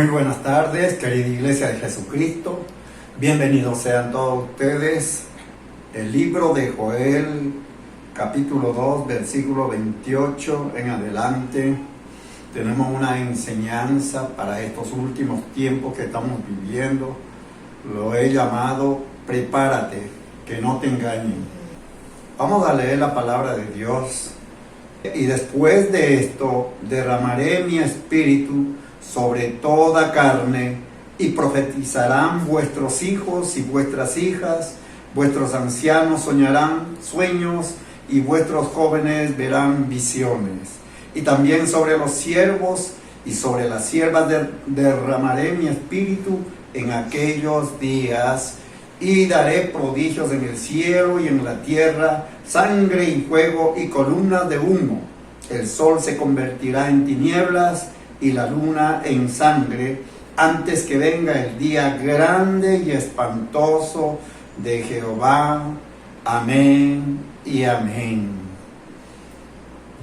Muy buenas tardes, querida Iglesia de Jesucristo. Bienvenidos sean todos ustedes. El libro de Joel, capítulo 2, versículo 28 en adelante. Tenemos una enseñanza para estos últimos tiempos que estamos viviendo. Lo he llamado prepárate, que no te engañen. Vamos a leer la palabra de Dios. Y después de esto derramaré mi espíritu sobre toda carne, y profetizarán vuestros hijos y vuestras hijas, vuestros ancianos soñarán sueños, y vuestros jóvenes verán visiones. Y también sobre los siervos y sobre las siervas derramaré mi espíritu en aquellos días, y daré prodigios en el cielo y en la tierra, sangre y fuego y columnas de humo. El sol se convertirá en tinieblas y la luna en sangre, antes que venga el día grande y espantoso de Jehová. Amén y amén.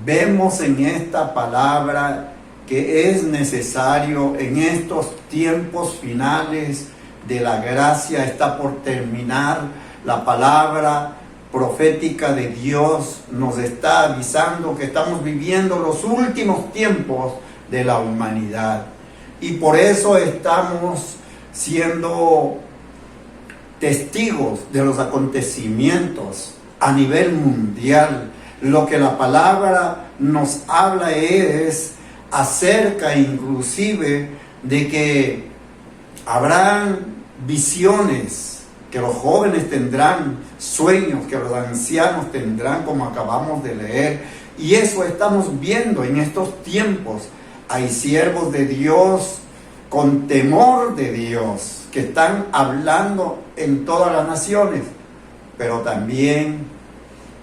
Vemos en esta palabra que es necesario en estos tiempos finales de la gracia. Está por terminar. La palabra profética de Dios nos está avisando que estamos viviendo los últimos tiempos de la humanidad, y por eso estamos siendo testigos de los acontecimientos a nivel mundial. Lo que la palabra nos habla es acerca inclusive de que habrán visiones, que los jóvenes tendrán sueños, que los ancianos tendrán, como acabamos de leer, y eso estamos viendo en estos tiempos. Hay siervos de Dios con temor de Dios que están hablando en todas las naciones, pero también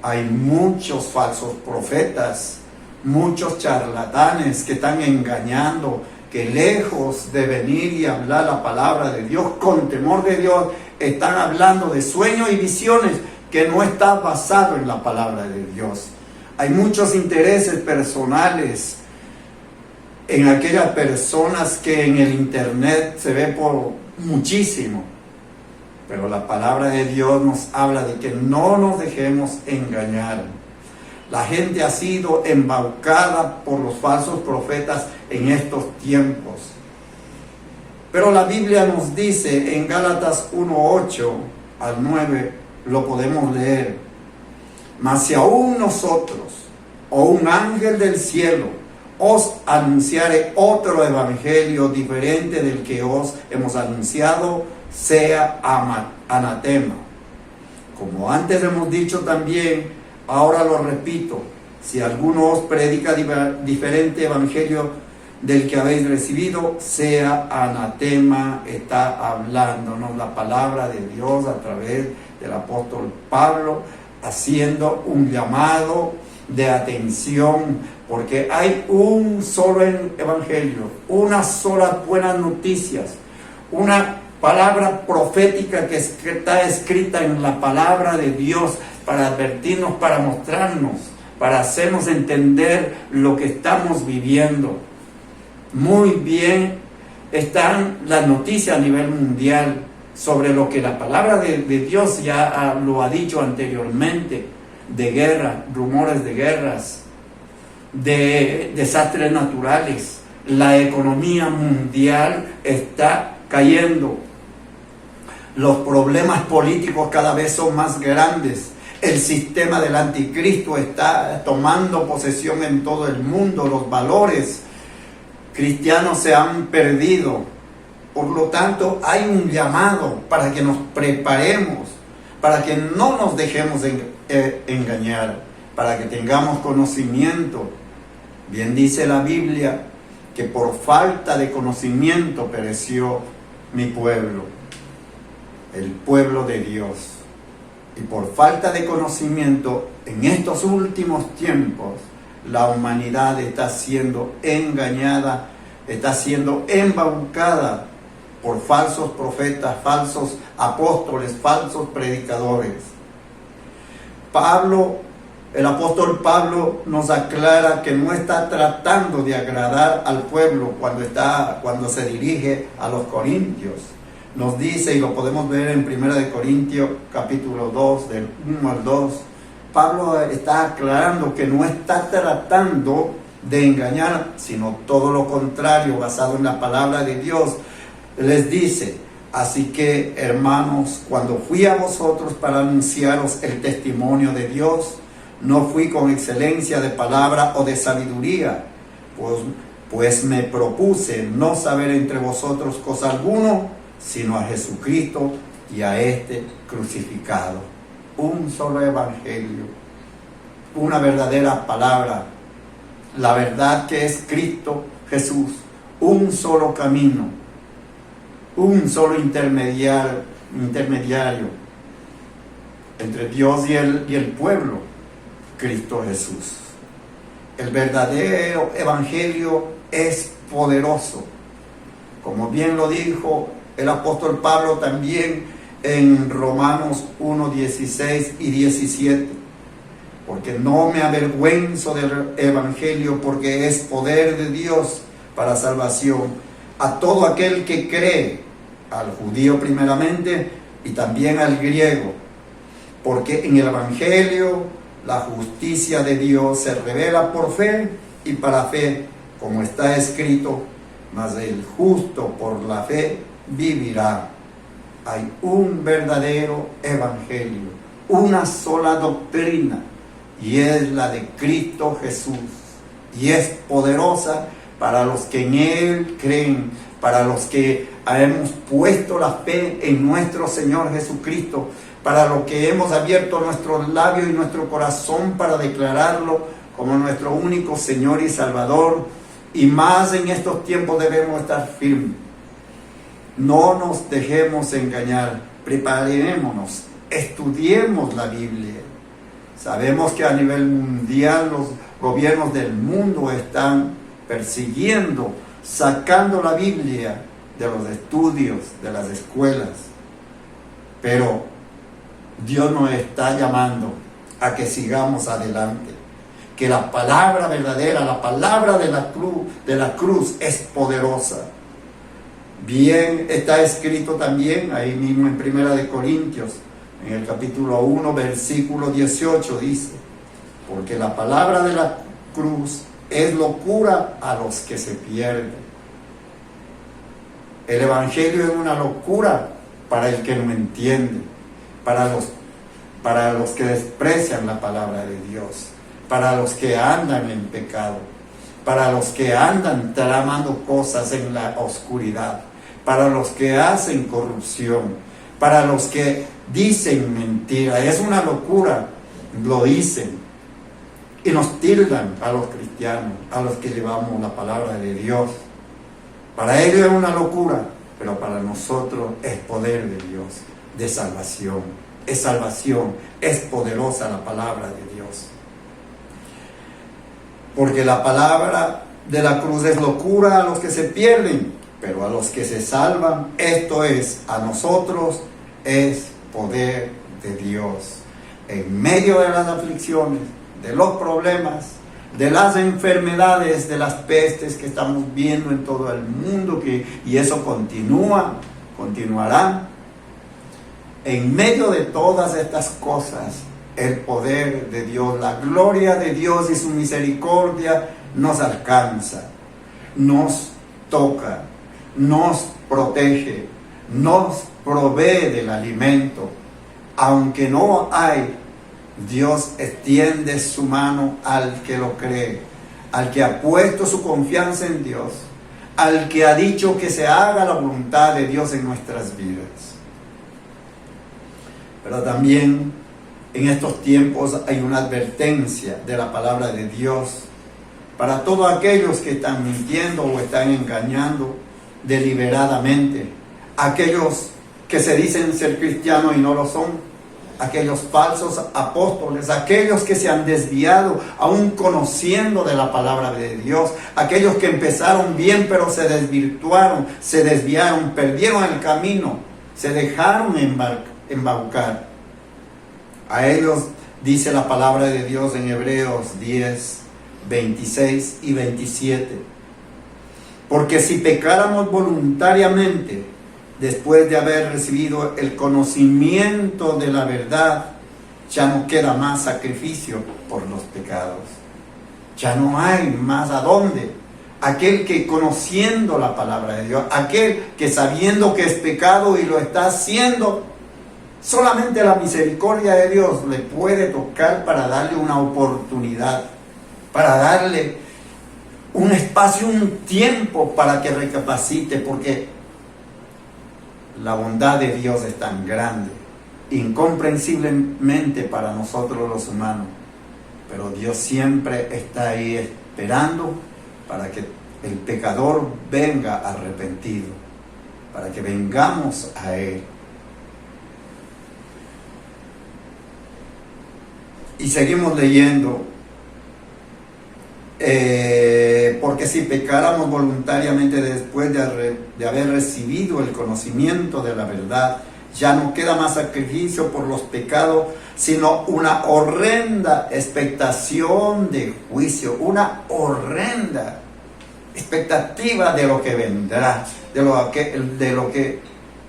hay muchos falsos profetas, muchos charlatanes que están engañando, que lejos de venir y hablar la palabra de Dios con temor de Dios, están hablando de sueños y visiones que no está basado en la palabra de Dios. Hay muchos intereses personales en aquellas personas que en el internet se ve por muchísimo, pero la palabra de Dios nos habla de que no nos dejemos engañar. La gente ha sido embaucada por los falsos profetas en estos tiempos, pero la Biblia nos dice en Gálatas 1:8 al 9, lo podemos leer: mas si aún nosotros o un ángel del cielo os anunciare otro evangelio diferente del que os hemos anunciado, sea anatema. Como antes hemos dicho también, ahora lo repito: si alguno os predica diferente evangelio del que habéis recibido, sea anatema. Está hablándonos la palabra de Dios a través del apóstol Pablo, haciendo un llamado de atención, porque hay un solo evangelio, una sola buenas noticias, una palabra profética que está escrita en la palabra de Dios para advertirnos, para mostrarnos, para hacernos entender lo que estamos viviendo. Muy bien están las noticias a nivel mundial sobre lo que la palabra de Dios ya lo ha dicho anteriormente, de guerra, rumores de guerras, de desastres naturales. La economía mundial está cayendo. Los problemas políticos cada vez son más grandes. El sistema del anticristo está tomando posesión en todo el mundo. Los valores cristianos se han perdido. Por lo tanto, hay un llamado para que nos preparemos, para que no nos dejemos engañar, para que tengamos conocimiento. Bien dice la Biblia que por falta de conocimiento pereció mi pueblo, el pueblo de Dios. Y por falta de conocimiento, en estos últimos tiempos, la humanidad está siendo engañada, está siendo embaucada por falsos profetas, falsos apóstoles, falsos predicadores. Pablo el apóstol Pablo nos aclara que no está tratando de agradar al pueblo cuando se dirige a los corintios. Nos dice, y lo podemos ver en 1 de Corintios capítulo 2, del 1 al 2, Pablo está aclarando que no está tratando de engañar, sino todo lo contrario, basado en la palabra de Dios. Les dice: así que, hermanos, cuando fui a vosotros para anunciaros el testimonio de Dios, no fui con excelencia de palabra o de sabiduría, pues me propuse no saber entre vosotros cosa alguno, sino a Jesucristo y a este crucificado. Un solo evangelio, una verdadera palabra, la verdad que es Cristo Jesús, un solo camino, un solo intermediario entre Dios y el pueblo, Cristo Jesús. El verdadero evangelio es poderoso, como bien lo dijo el apóstol Pablo también en Romanos 1, 16 y 17. Porque no me avergüenzo del evangelio, porque es poder de Dios para salvación a todo aquel que cree, al judío primeramente y también al griego. Porque en el evangelio la justicia de Dios se revela por fe y para fe, como está escrito: mas el justo por la fe vivirá. Hay un verdadero evangelio, una sola doctrina, y es la de Cristo Jesús, y es poderosa para los que en Él creen, para los que hemos puesto la fe en nuestro Señor Jesucristo, para los que hemos abierto nuestros labios y nuestro corazón para declararlo como nuestro único Señor y Salvador. Y más en estos tiempos debemos estar firmes. No nos dejemos engañar, preparémonos, estudiemos la Biblia. Sabemos que a nivel mundial los gobiernos del mundo están persiguiendo, sacando la Biblia de los estudios, de las escuelas. Pero Dios nos está llamando a que sigamos adelante, que la palabra verdadera, la palabra de la cruz es poderosa. Bien está escrito también ahí mismo en 1 de Corintios, en el capítulo 1, versículo 18, dice: porque la palabra de la cruz es locura a los que se pierden. El evangelio es una locura para el que no entiende, para los que desprecian la palabra de Dios, para los que andan en pecado, para los que andan tramando cosas en la oscuridad, para los que hacen corrupción, para los que dicen mentira. Es una locura, lo dicen, y nos tildan a los cristianos, a los que llevamos la palabra de Dios. Para ellos es una locura, pero para nosotros es poder de Dios, de salvación. Es salvación, es poderosa la palabra de Dios. Porque la palabra de la cruz es locura a los que se pierden, pero a los que se salvan, esto es, a nosotros, es poder de Dios. En medio de las aflicciones, de los problemas, de las enfermedades, de las pestes que estamos viendo en todo el mundo, y eso continuará. En medio de todas estas cosas, el poder de Dios, la gloria de Dios y su misericordia nos alcanza, nos toca, nos protege, nos provee del alimento. Aunque no hay, Dios extiende su mano al que lo cree, al que ha puesto su confianza en Dios, al que ha dicho que se haga la voluntad de Dios en nuestras vidas. Pero también en estos tiempos hay una advertencia de la palabra de Dios para todos aquellos que están mintiendo o están engañando deliberadamente, aquellos que se dicen ser cristianos y no lo son, aquellos falsos apóstoles, aquellos que se han desviado aún conociendo de la palabra de Dios, aquellos que empezaron bien pero se desvirtuaron, se desviaron, perdieron el camino, se dejaron embaucar. A ellos Dice la palabra de Dios en Hebreos 10, 26 y 27. Porque si pecáramos voluntariamente, después de haber recibido el conocimiento de la verdad, ya no queda más sacrificio por los pecados. Ya no hay más a dónde. Aquel que conociendo la palabra de Dios, aquel que sabiendo que es pecado y lo está haciendo, solamente la misericordia de Dios le puede tocar para darle una oportunidad, para darle un espacio, un tiempo para que recapacite, porque la bondad de Dios es tan grande, incomprensiblemente para nosotros los humanos, pero Dios siempre está ahí esperando para que el pecador venga arrepentido, para que vengamos a Él. Y seguimos leyendo, porque si pecáramos voluntariamente después de haber recibido el conocimiento de la verdad, ya no queda más sacrificio por los pecados, sino una horrenda expectación de juicio, una horrenda expectativa de lo que vendrá, de lo que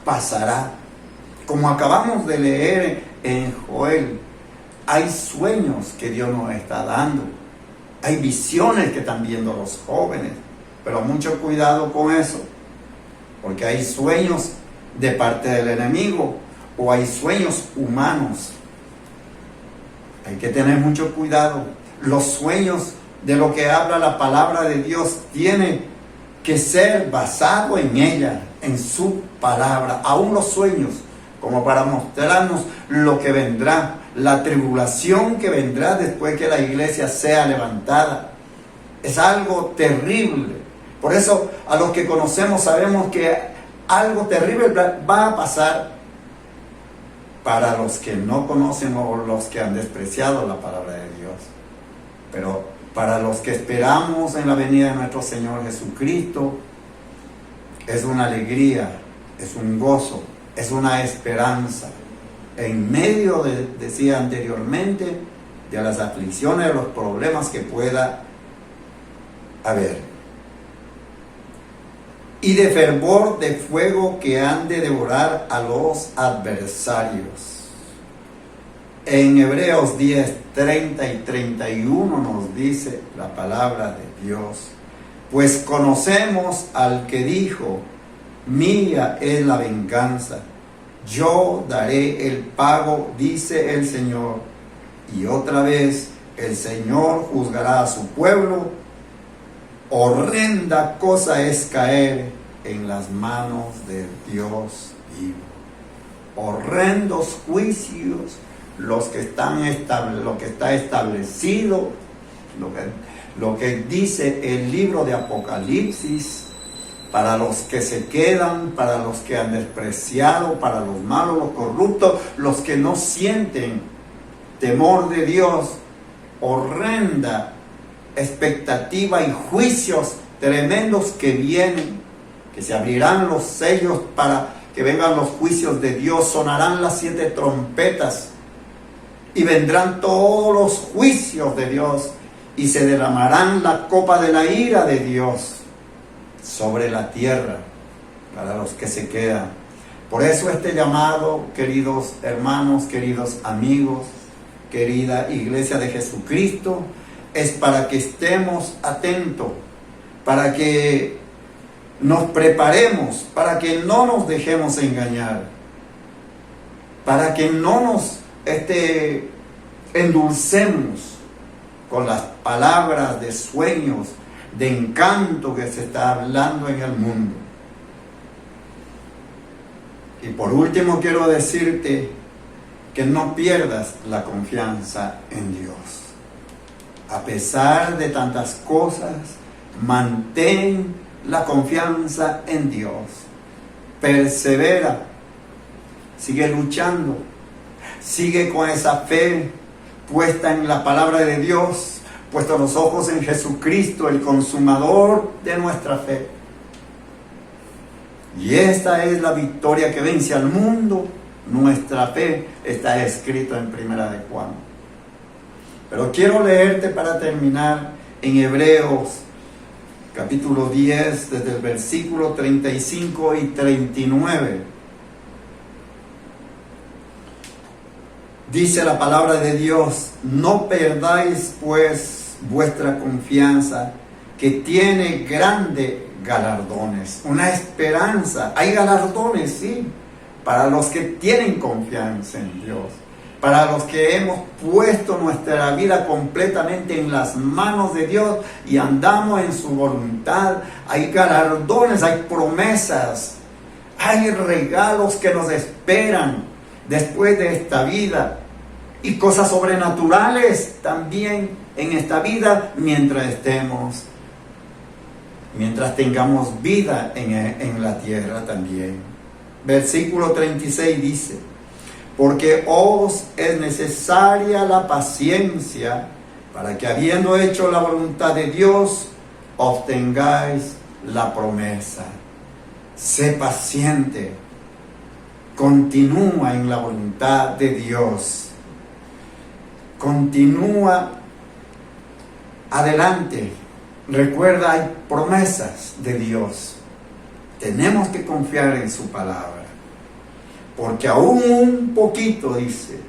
pasará. Como acabamos de leer en Joel, hay sueños que Dios nos está dando, hay visiones que están viendo los jóvenes, pero mucho cuidado con eso, porque hay sueños de parte del enemigo o hay sueños humanos. Hay que tener mucho cuidado. Los sueños de lo que habla la palabra de Dios tienen que ser basado en ella, en su palabra. Aún los sueños, como para mostrarnos lo que vendrá, la tribulación que vendrá después que la iglesia sea levantada. Es algo terrible. Por eso a los que conocemos sabemos que algo terrible va a pasar. Para los que no conocen o los que han despreciado la palabra de Dios. Pero para los que esperamos en la venida de nuestro Señor Jesucristo, es una alegría, es un gozo, es una esperanza. En medio, decía anteriormente, de las aflicciones, de los problemas que pueda haber. Y de fervor de fuego que han de devorar a los adversarios. En Hebreos 10, 30 y 31 nos dice la palabra de Dios: pues conocemos al que dijo, mía es la venganza, yo daré el pago, dice el Señor. Y otra vez el Señor juzgará a su pueblo. Horrenda cosa es caer en las manos de Dios vivo. Horrendos juicios lo que está establecido, lo que dice el libro de Apocalipsis, para los que se quedan, para los que han despreciado, para los malos, los corruptos, los que no sienten temor de Dios. Horrenda expectativa y juicios tremendos que vienen, que se abrirán los sellos para que vengan los juicios de Dios, sonarán las 7 trompetas y vendrán todos los juicios de Dios y se derramarán la copa de la ira de Dios sobre la tierra para los que se quedan. Por eso este llamado, queridos hermanos, queridos amigos, querida iglesia de Jesucristo, es para que estemos atentos, para que nos preparemos, para que no nos dejemos engañar, para que no nos endulcemos con las palabras de sueños, de encanto que se está hablando en el mundo. Y por último quiero decirte que no pierdas la confianza en Dios. A pesar de tantas cosas, mantén la confianza en Dios. Persevera. Sigue luchando. Sigue con esa fe puesta en la palabra de Dios, puestos los ojos en Jesucristo, el consumador de nuestra fe. Y esta es la victoria que vence al mundo. Nuestra fe está escrito en 1 de Juan. Pero quiero leerte para terminar en Hebreos capítulo 10, desde el versículo 35 y 39. Dice la palabra de Dios: no perdáis pues vuestra confianza, que tiene grandes galardones. Una esperanza. Hay galardones, sí, para los que tienen confianza en Dios, para los que hemos puesto nuestra vida completamente en las manos de Dios y andamos en su voluntad. Hay galardones, hay promesas, hay regalos que nos esperan después de esta vida, y cosas sobrenaturales también en esta vida mientras tengamos vida en la tierra también. Versículo 36 dice: porque os es necesaria la paciencia, para que habiendo hecho la voluntad de Dios, obtengáis la promesa. Sé paciente, continúa en la voluntad de Dios, continúa adelante. Recuerda, hay promesas de Dios. Tenemos que confiar en su palabra. Porque aún un poquito, dice,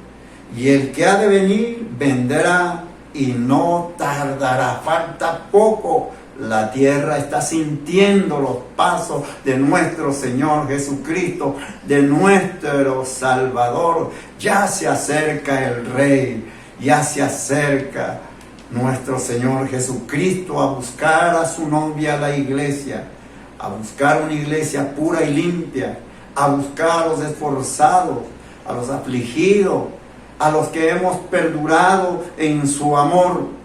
y el que ha de venir vendrá y no tardará. Falta poco. La tierra está sintiendo los pasos de nuestro Señor Jesucristo, de nuestro Salvador. Ya se acerca el Rey, ya se acerca nuestro Señor Jesucristo a buscar a su novia, la iglesia, a buscar una iglesia pura y limpia, a buscar a los esforzados, a los afligidos, a los que hemos perdurado en su amor.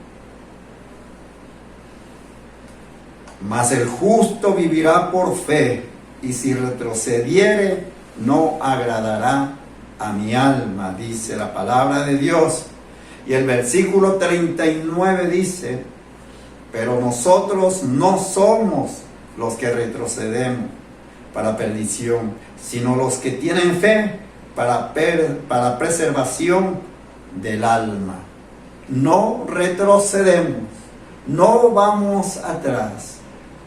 Mas el justo vivirá por fe, y si retrocediere, no agradará a mi alma, dice la palabra de Dios. Y el versículo 39 dice: pero nosotros no somos los que retrocedemos para perdición, sino los que tienen fe para preservación del alma. No retrocedemos, no vamos atrás.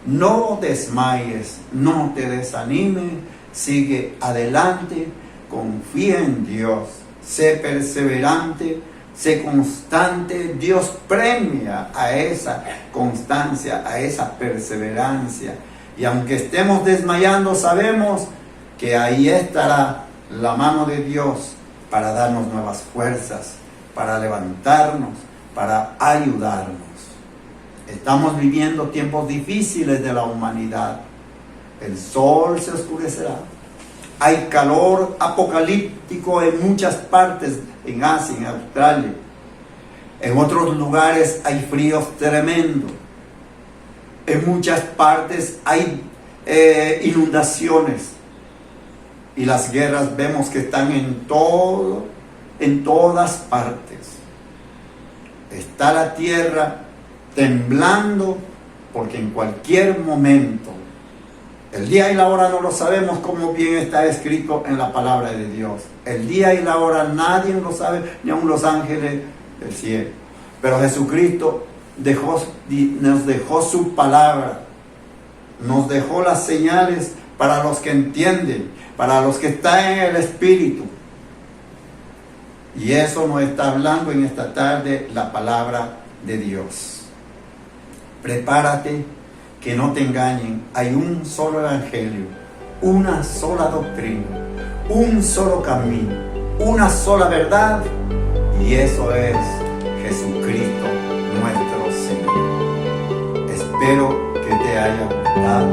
No desmayes, no te desanimes, sigue adelante, confía en Dios, sé perseverante, sé constante. Dios premia a esa constancia, a esa perseverancia. Y aunque estemos desmayando, sabemos que ahí estará la mano de Dios para darnos nuevas fuerzas, para levantarnos, para ayudarnos. Estamos viviendo tiempos difíciles de la humanidad. El sol se oscurecerá. Hay calor apocalíptico en muchas partes, en Asia, en Australia. En otros lugares hay fríos tremendos. En muchas partes hay inundaciones. Y las guerras vemos que están en todas partes. Está la tierra temblando, porque en cualquier momento, el día y la hora no lo sabemos, como bien está escrito en la palabra de Dios. El día y la hora nadie lo sabe, ni aun los ángeles del cielo. Pero Jesucristo nos dejó su palabra, nos dejó las señales para los que entienden, para los que están en el Espíritu. Y eso nos está hablando en esta tarde la palabra de Dios. Prepárate, que no te engañen. Hay un solo evangelio, una sola doctrina, un solo camino, una sola verdad, y eso es Jesucristo nuestro Señor. Espero que te haya gustado